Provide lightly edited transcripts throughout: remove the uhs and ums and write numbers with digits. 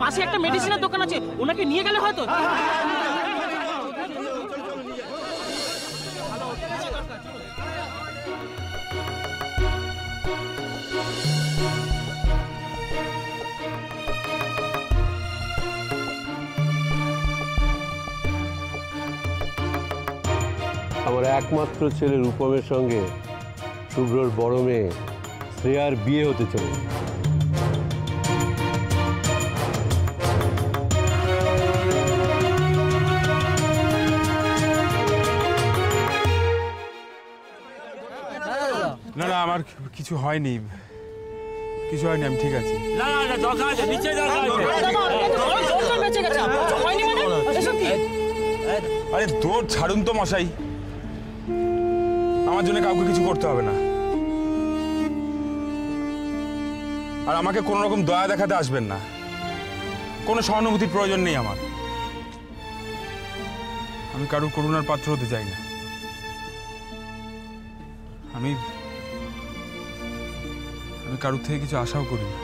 পাশে একটা মেডিসিনের দোকান আছে, ওনাকে নিয়ে গেলে হয়তো। আমার একমাত্র ছেলে রূপমের সঙ্গে শুভ্রর বড় মেয়ে শ্রেয়ার বিয়ে হতে চলে। না না, আমার কিছু হয়নি, কিছু হয়নি, আমি ঠিক আছি। আরে দৌড় ছাড়ুন তো মশাই, আমার জন্য কাউকে কিছু করতে হবে না। আর আমাকে কোনো রকম দয়া দেখাতে আসবেন না, কোনো সহানুভূতির প্রয়োজন নেই আমার। আমি কারোর করুণার পাত্র হতে চাই না। আমি কারোর থেকে কিছু আশাও করি না।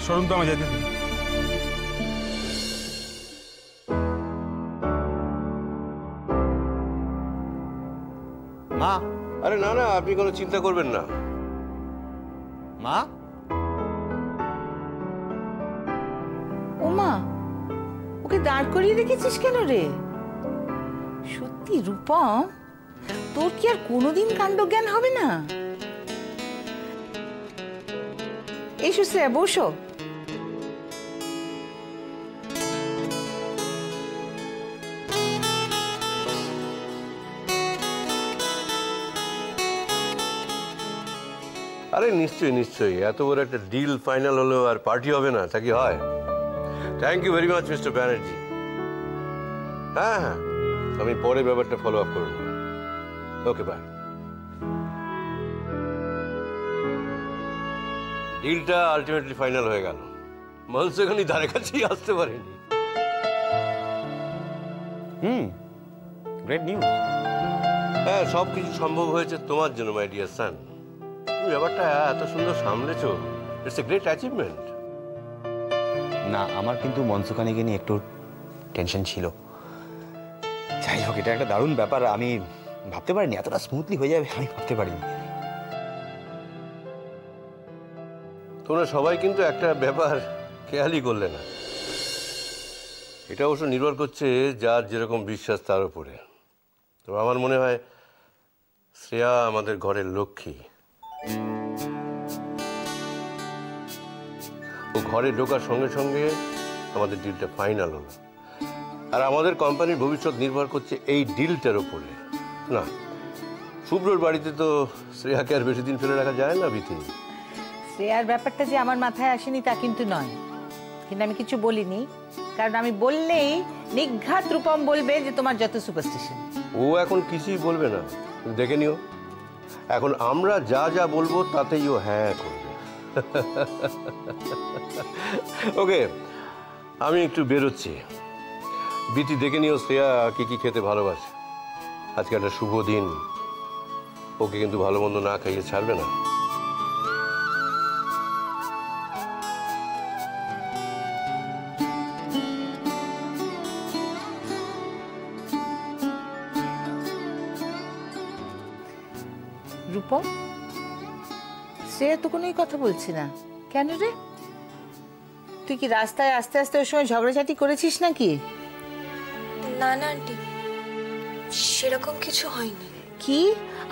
সরুন তো, আমি যেতে দিন। মা, আরে না না, আপনি কোনো চিন্তা করবেন না। মা, ওমা, ওকে দাঁড় করিয়ে রেখেছিস কেন রে? সত্যি রূপম, তোর কি আর কোনোদিন কাণ্ডজ্ঞান হবে না? এসো শ্রেয়া, বসো। আরে নিশ্চয়ই নিশ্চয়ই, এত বড় একটা ডিল ফাইনাল হলো আর পার্টি হবে না, তা কি হয়? Thank you very much mister Banerjee. হ্যাঁ হ্যাঁ, আমি পরে ব্যাপারটা ফলো আপ করে নেব। Okay, bye. ডিলটা আলটিমেটলি ফাইনাল হয়ে গেল। মনসেখানি ধারে কাছেই আসতে পারেনি। Great news. হ্যাঁ, সব কিছু সম্ভব হয়েছে তোমার জন্য, মাই ডিয়ার সান। তুমি ব্যাপারটা এত সুন্দর সামলেছো, ইটস এ গ্রেট অ্যাচিভমেন্ট। না, আমার কিন্তু মনসুখানিকে নিয়ে একটু টেনশন ছিল। যাই হোক, এটা একটা দারুণ ব্যাপার। আমি ভাবতে পারিনি এতটা স্মুথলি হয়ে যাবে, আমি ভাবতে পারিনি। তোমরা সবাই কিন্তু একটা ব্যাপার খেয়ালই করলে না। এটা অবশ্য নির্ভর করছে যার যেরকম বিশ্বাস তার উপরে। তো আমার মনে হয় শ্রেয়া আমাদের ঘরের লক্ষ্মী। ও ঘরে ঢোকার সঙ্গে সঙ্গে আমাদের ডিলটা ফাইনাল হলো। আর আমাদের কোম্পানির ভবিষ্যৎ নির্ভর করছে এই ডিলটার উপরে। না, শুভ্রর বাড়িতে তো শ্রেয়াকে আর বেশি দিন ফেলে রাখা যায় না বিথি। শ্রেয়ার ব্যাপারটা যে আমার মাথায় আসেনি তা কিন্তু নয়, কিন্তু আমি কিছু বলিনি, কারণ আমি বললেই নিঘাত রূপম বলবে যে তোমার যত সুপারস্টিশন। ও এখন কিছুই বলবে না, দেখে নিও। এখন আমরা যা যা বলবো তাতেই ও হ্যাঁ করবে। ওকে, আমি একটু বেরোচ্ছি। বিথি, দেখে নিও শ্রেয়া কি কি খেতে ভালোবাসে। আজকে একটা শুভ দিন, ওকে কিন্তু ভালো মন্দ না খাইয়ে ছাড়বে না। রূপম, শ্রেয়া তো কোনোই কথা বলছি না কেন রে? তুই কি রাস্তায় আস্তে আস্তে ওই সময় ঝগড়াঝাটি করেছিস নাকি? না না আন্টি, সেরকম কিছু হয়নি। কি?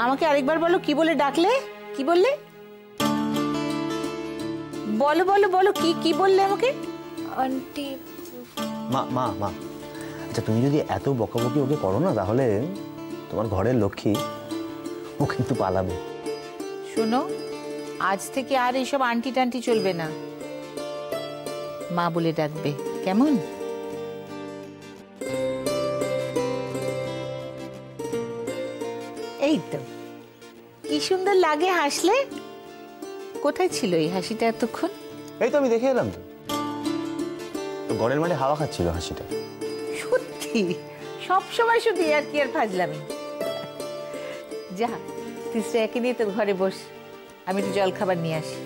আমাকে আরেকবার বলো, কি বলে ডাকলে? কি বললে? বলো বলো বলো, কি কি বললে আমাকে? আন্টি, মা মা মা, আচ্ছা তুমি যদি এত বকাবকি ওকে করো না, তাহলে তোমার ঘরের লক্ষ্মী ও কিন্তু পালাবে। শোনো, আজ থেকে আর এইসব আন্টি টান্টি চলবে না, মা বলে ডাকবে, কেমন? এই তো, কি সুন্দর লাগে হাসলে। কোথায় ছিল এই হাসিটা এতক্ষণ? এই তো আমি দেখে এলাম, তো ঘরের মাঠে হাওয়া খাচ্ছিল হাসিটা। সত্যি সব সময় শুধু আর কি আর ফাজলামি। যা, তুই শ্রেয়াকে নিয়ে তোর ঘরে বস, আমি একটু জল খাবার নিয়ে আসি।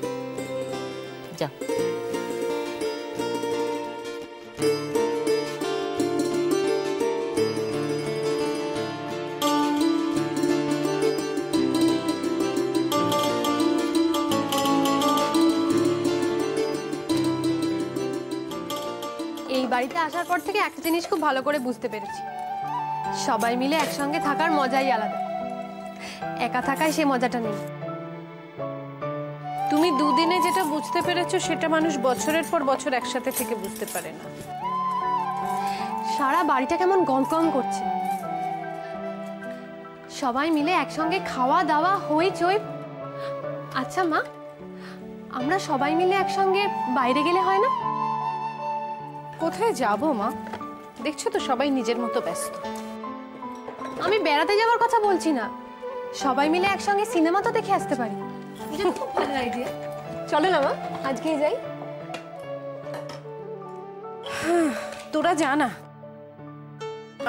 যাও। এই বাড়িতে আসার পর থেকে একটা জিনিস খুব ভালো করে বুঝতে পেরেছি, সবাই মিলে একসঙ্গে থাকার মজাই আলাদা। একা থাকায় সে মজাটা নেই। তুমি দুদিনে যেটা বুঝতে পেরেছো সেটা মানুষ বছরের পর বছর একসাথে থেকে বুঝতে পারে না। সারা বাড়িটা কেমন গমগম করছে, সবাই মিলে একসঙ্গে খাওয়া দাওয়া হইচই। আচ্ছা মা, আমরা সবাই মিলে একসঙ্গে বাইরে গেলে হয় না? কোথায় যাব মা? দেখছো তো সবাই নিজের মতো ব্যস্ত। আমি বেড়াতে যাওয়ার কথা বলছি না, সবাই মিলে একসঙ্গে সিনেমা তো দেখে আসতে পারি। এটা তো খুব ভালো আইডিয়া। চলো না মা, আজকেই যাই। তোরা জানা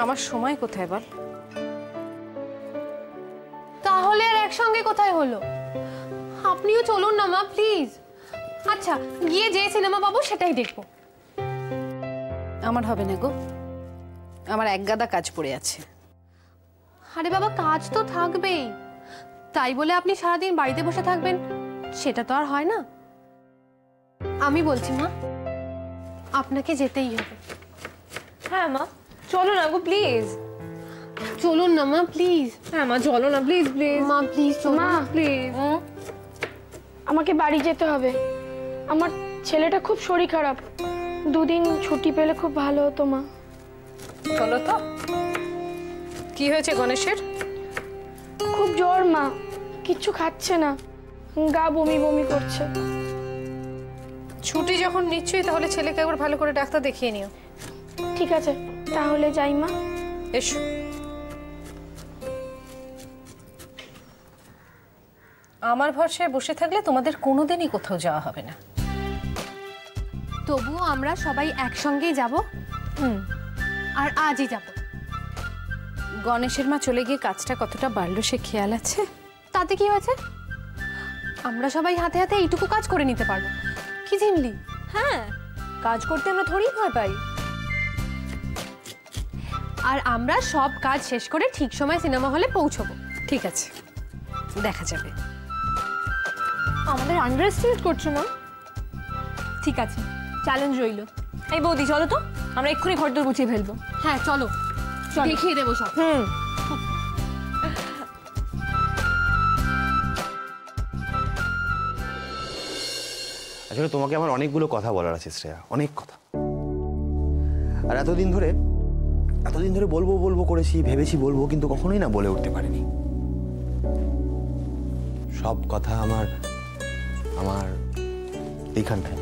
আমার সময় কোথায় বল? তাহলে আর একসঙ্গে কোথায় হলো? আপনিও চলুন না মা প্লিজ। আচ্ছা, গিয়ে যে সিনেমা পাবো সেটাই দেখবো। আমার হবে না গো, আমার একগাদা কাজ পড়ে আছে। আরে বাবা, কাজ তো থাকবেই, তাই বলে আপনি সারাদিন বাড়িতে বসে থাকবেন সেটা তো আর হয় না। আমি বলছি মা, আপনাকে যেতেই হবে। হ্যাঁ মা, চলো না গো প্লিজ। চলুন না মা প্লিজ। হ্যাঁ মা, চলো না প্লিজ প্লিজ। মা প্লিজ চলুন। মা প্লিজ। আমাকে বাড়ি যেতে হবে, আমার ছেলেটা খুব শরীর খারাপ, দুদিন ছুটি পেলে খুব ভালো হতো মা। চলো তো। কি হয়েছে গণেশের? খুব জ্বর মা, কিচ্ছু খাচ্ছে না, গা বমি বমি করছে। ছুটি যখন নিচ্ছই তাহলে ছেলেকে একবার ভালো করে ডাক্তার দেখিয়ে নিও। ঠিক আছে, তাহলে যাই মা। এসো। আমার ভরসায় বসে থাকলে তোমাদের কোনোদিনই কোথাও যাওয়া হবে না। তবুও আমরা সবাই একসঙ্গেই যাব। আর আজই যাব। গণেশের মা চলে গিয়ে কাজটা কতটা বাড়লো সে খেয়াল আছে? তাতে কি হয়েছে? আমরা সবাই হাতে হাতে এইটুকু কাজ করে নিতে পারবো। কি জিনলি? হ্যাঁ, কাজ করতে আমরা থোড়ি ভয় পাই। আর আমরা সব কাজ শেষ করে ঠিক সময় সিনেমা হলে পৌঁছবো। ঠিক আছে, দেখা যাবে। আমাদের আন্ডার এস্টিমেট করছো না? ঠিক আছে, চ্যালেঞ্জ রইল। এই বৌদি চলো তো, আমরা এক্ষুনি ঘরদোর গুছিয়ে ফেলবো। হ্যাঁ চলো, দেখিয়ে দেবো সব। আসলে তোমাকে আমার অনেকগুলো কথা বলার আছে শ্রেয়া, অনেক কথা। আর এতদিন ধরে বলবো বলবো করেছি, ভেবেছি বলবো, কিন্তু কখনোই না বলে উঠতে পারিনি। সব কথা আমার এইখানটায়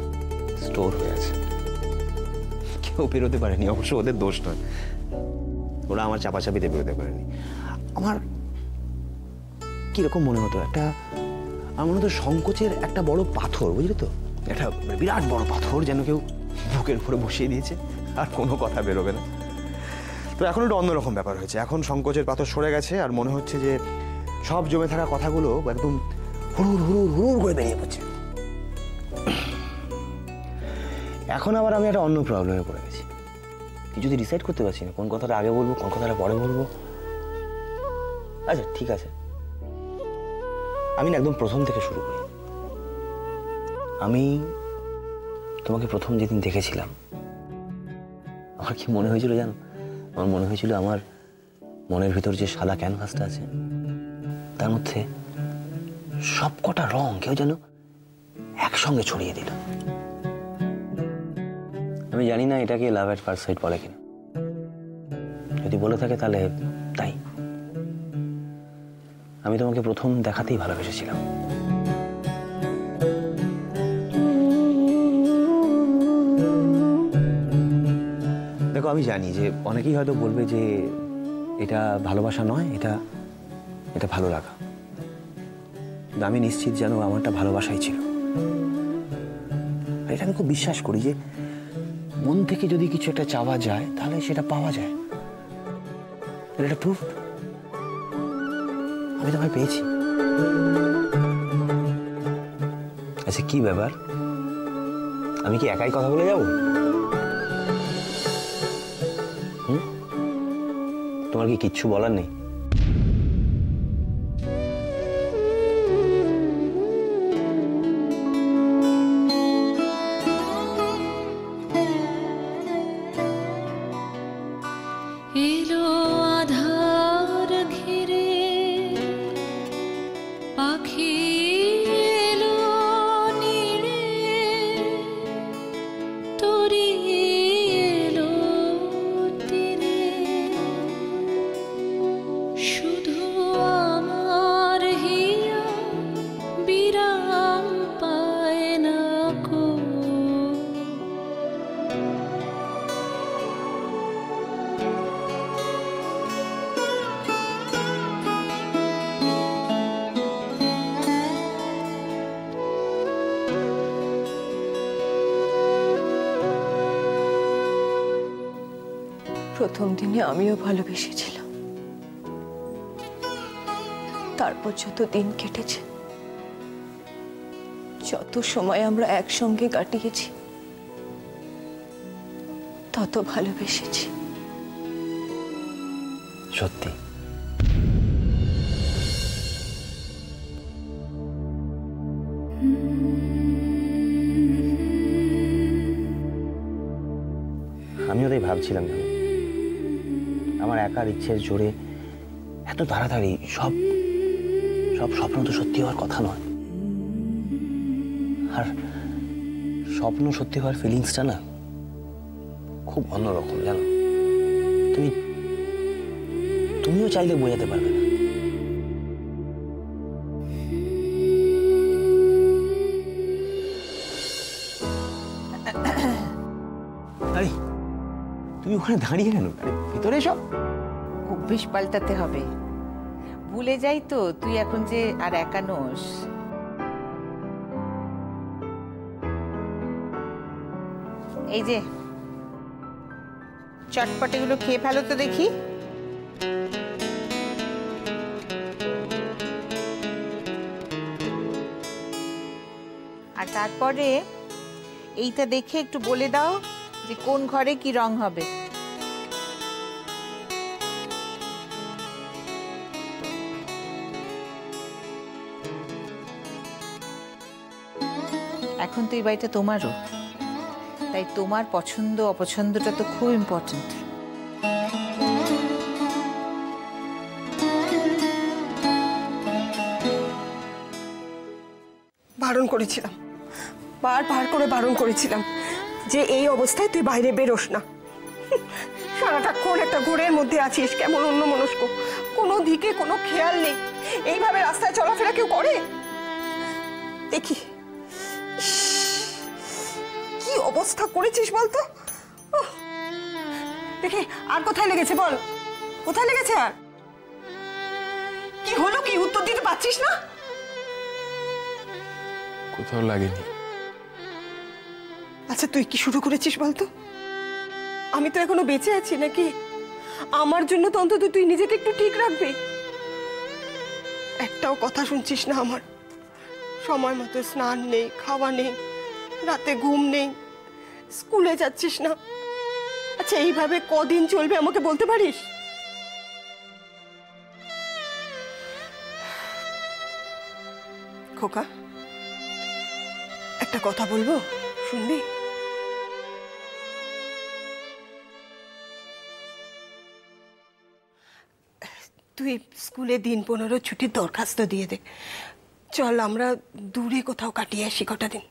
স্টোর হয়ে আছে, কেউ বেরোতে পারেনি। অবশ্য ওদের দোষ নয়, ওরা আমার চাপাচাপিতে বেরোতে পারেনি। আমার কিরকম মনে হতো, আমার মনে হতো সংকোচের একটা বড় পাথর, বুঝলি তো, একটা বিরাট বড় পাথর যেন কেউ বুকের উপরে বসিয়ে দিয়েছে, আর কোনো কথা বেরোবে না। তো এখন একটু অন্যরকম ব্যাপার হয়েছে। এখন সংকোচের পাথর সরে গেছে, আর মনে হচ্ছে যে সব জমে থাকা কথাগুলো একদম হুড়ুর হুড়ুর হুড়ুর করে বেরিয়ে পড়ছে। এখন আবার আমি একটা অন্য প্রবলেমে পড়ে গেছি, কিছুতে ডিসাইড করতে পারছি না কোন কথাটা আগে বলবো, কোন কথাটা পরে বলবো। আচ্ছা ঠিক আছে, আমি না একদম প্রথম থেকে শুরু করি। আমি তোমাকে প্রথম যেদিন দেখেছিলাম, আমার কি মনে হয়েছিল জানো? আমার মনে হয়েছিল আমার মনের ভিতর যে সাদা ক্যানভাসটা আছে, তার মধ্যে সব কটা রং কেউ যেন একসঙ্গে ছড়িয়ে দিল। আমি জানি না এটাকে লাভ এট ফার্স্ট সাইট বলে কিনা, যদি বলে থাকে তাহলে তাই। আমি তোমাকে প্রথম দেখাতেই ভালোবেসেছিলাম। দেখো, আমি জানি যে অনেকেই হয়তো বলবে যে এটা ভালোবাসা নয়, এটা ভালো লাগা। কিন্তু আমি নিশ্চিত যেন আমারটা ভালোবাসাই ছিল। আর এটা আমি খুব বিশ্বাস করি যে মন থেকে যদি কিছু একটা চাওয়া যায় তাহলে সেটা পাওয়া যায়। এটা প্রুফ, আমি তোমায় পেয়েছি। আচ্ছা কি ব্যাপার, আমি কি একাই কথা বলে যাব? তোমার কি কিচ্ছু বলার নেই? এলো আধার ঘিরে পাখি এলো নিড়ে তরি এলো তীরে শুধু আমার হিয়া বিরাম পায় না কো। প্রথম দিনে আমিও ভালোবেসেছিলাম, তারপর যত দিন কেটেছে, যত সময় আমরা একসঙ্গে কাটিয়েছি, তত ভালোবেসেছি। সত্যি? আমিও তাই ভাবছিলাম কেন আমার একার ইচ্ছের জোরে এত তাড়াতাড়ি সব সব স্বপ্ন তো সত্যি হওয়ার কথা নয়। আর স্বপ্ন সত্যি হওয়ার ফিলিংসটা না খুব অন্যরকম, জানো? তুমিও চাইলে বোঝাতে পারবে না। আরে তুমি ওখানে দাঁড়িয়ে কেন? ভিতরে এসো। অভ্যেস পাল্টাতে হবে। ভুলে যাই তো তুই এখন যে আর একা নোস। এই যে চটপটেগুলো খেয়ে ফেলো তো দেখি। আর তারপরে এইটা দেখে একটু বলে দাও যে কোন ঘরে কি রং হবে। এখন তো এই বাড়িটা তোমারও, তাই তোমার পছন্দ অপছন্দটা তো খুব ইম্পর্টেন্ট। বারণ করেছিলাম, বারবার করে বারণ করেছিলাম যে এই অবস্থায় তুই বাইরে বেরোস না। সারাটাক্ষণ একটা ঘোরের মধ্যে আছিস, কেমন অন্যমনস্ক, কোনো দিকে কোনো খেয়াল নেই। এইভাবে রাস্তায় চলাফেরা কেউ করে? দেখি কি অবস্থা করেছিস বলতো। দেখি আর কোথায় লেগেছে বল, কোথায় লেগেছে? আর কি হলো, কি উত্তর দিতে পারছিস না? কোথাও লাগেনি। আচ্ছা তুই কি শুরু করেছিস বলতো? আমি তো এখনো বেঁচে আছি নাকি? আমার জন্য তো অন্তত তুই নিজেকে একটু ঠিক রাখবি। একটাও কথা শুনছিস না আমার। সময় মতো স্নান নেই, খাওয়া নেই, রাতে ঘুম নেই, স্কুলে যাচ্ছিস না। আচ্ছা এইভাবে কদিন চলবে আমাকে বলতে পারিস? খোকা একটা কথা বলবো, শুনবি? তুই স্কুলে দিন 15 ছুটির দরখাস্ত দিয়ে দে। চল আমরা দূরে কোথাও কাটিয়ে আসি কটা দিন।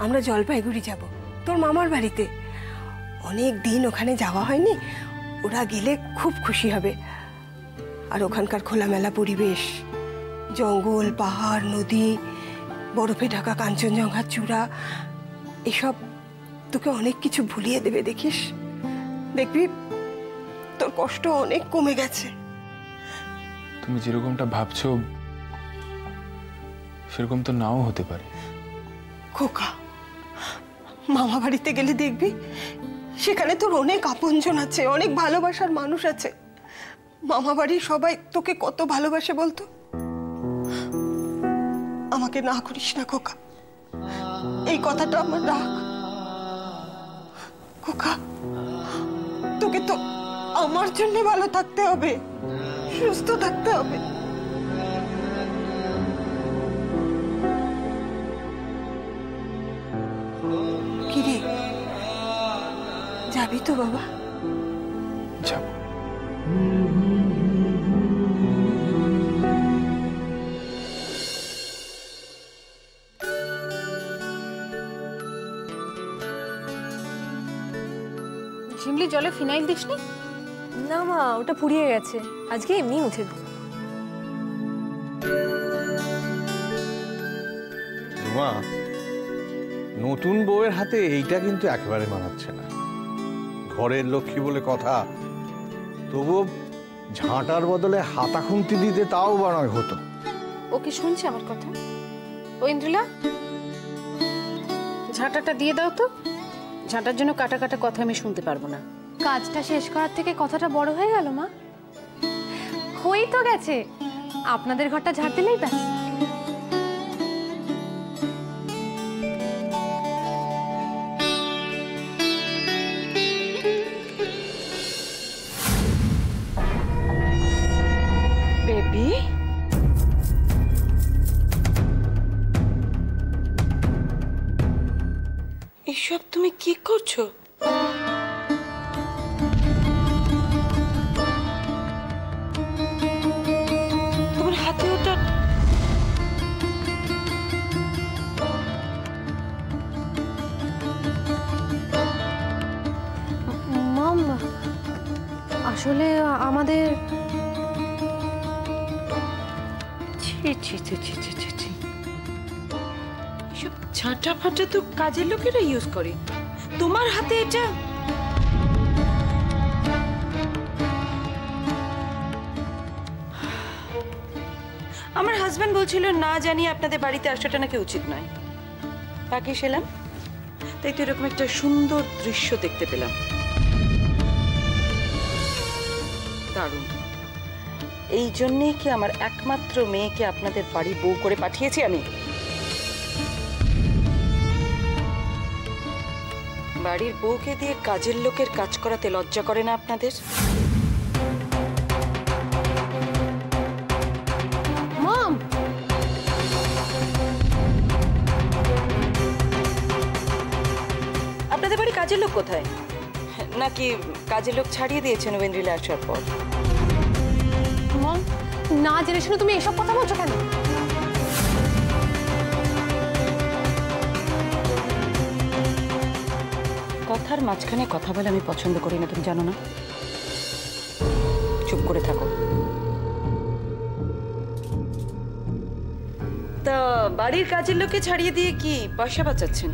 আমরা জলপাইগুড়ি যাব, তোর মামার বাড়িতে। অনেক দিন ওখানে যাওয়া হয়নি, ওরা গেলে খুব খুশি হবে। আর ওখানকার খোলামেলা পরিবেশ, জঙ্গল, পাহাড়, নদী, বরফে ঢাকা কাঞ্চনজঙ্ঘার চূড়া, এসব তোকে অনেক কিছু ভুলিয়ে দেবে। দেখিস, দেখবি তোর কষ্ট অনেক কমে গেছে। তুমি যেরকমটা ভাবছো সেরকম তো নাও হতে পারে। খোকা, মামা বাড়িতে গেলে দেখবি সেখানে তোর অনেক আপনজন আছে, অনেক ভালোবাসার মানুষ আছে। মামা বাড়ির সবাই তোকে কত ভালোবাসে বলতো। আমাকে না করিস না খোকা, এই কথাটা আমার রাখ। খোকা, তোকে তো আমার জন্য ভালো থাকতে হবে, সুস্থ থাকতে হবে। কিরে, যাবি তো বাবা? যাব। ঝিমলি জলে ফিনাইল দিসনি? না মা, ওটা ফুরিয়ে গেছে, আজকে এমনি মুছে দেব। মা, নতুন বউয়ের হাতে এইটা কিন্তু একেবারে মানাচ্ছে না। ঘরের লক্ষ্মী বলে কথা, তবুও ঝাঁটার বদলে হাতা খুন্তি দিতে তাও বানায় হতো। ও কি শুনছে আমার কথা? ও ইন্দ্রিলা, ঝাঁটাটা দিয়ে দাও তো। ঝাঁটার জন্য কাটা কাটা কথা আমি শুনতে পারবো না। কাজটা শেষ করার থেকে কথাটা বড় হয়ে গেল মা। হয়েই তো গেছে, আপনাদের ঘরটা ঝাড় দিলেই ব্যাস। বেবি, এসব তুমি কি করছো? তোমার হাতে ওটা মম, আসলে আমাদের এসব ঝাঁটা ফাটা তো কাজের লোকেরা ইউজ করে, তোমার হাতে এটা? আমার হাজবেন্ড বলছিল না জানিয়ে আপনাদের বাড়িতে আসাটা নাকি উচিত নয়। তাকে এলাম, তাই তো এরকম একটা সুন্দর দৃশ্য দেখতে পেলাম। দারুণ। এই জন্যেই কি আমার একমাত্র মেয়েকে আপনাদের বাড়ি বউ করে পাঠিয়েছি আমি? বাড়ির বউকে দিয়ে কাজের লোকের কাজ করাতে লজ্জা করে না আপনাদের? মম, আপনাদের বাড়ি কাজের লোক কোথায়? নাকি কাজের লোক ছাড়িয়ে দিয়েছেন ওয়েন্দ্রিলা আসার পর? মম, না জেনে শুনে তুমি এসব কথা বলছো কেন? কথার মাঝখানে কথা বলে আমি পছন্দ করি না, তুমি জানো না? চুপ করে থাকো। তা বাড়ির কাজের লোকে ছাড়িয়ে দিয়ে কি পয়সা বাঁচাচ্ছেন?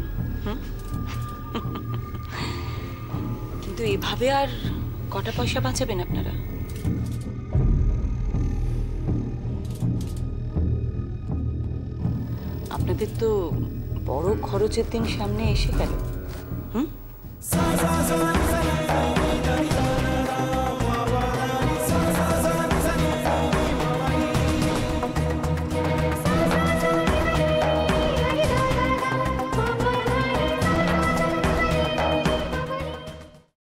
কিন্তু এভাবে আর কটা পয়সা বাঁচাবেন আপনারা? আপনাদের তো বড় খরচের দিন সামনে এসে গেল।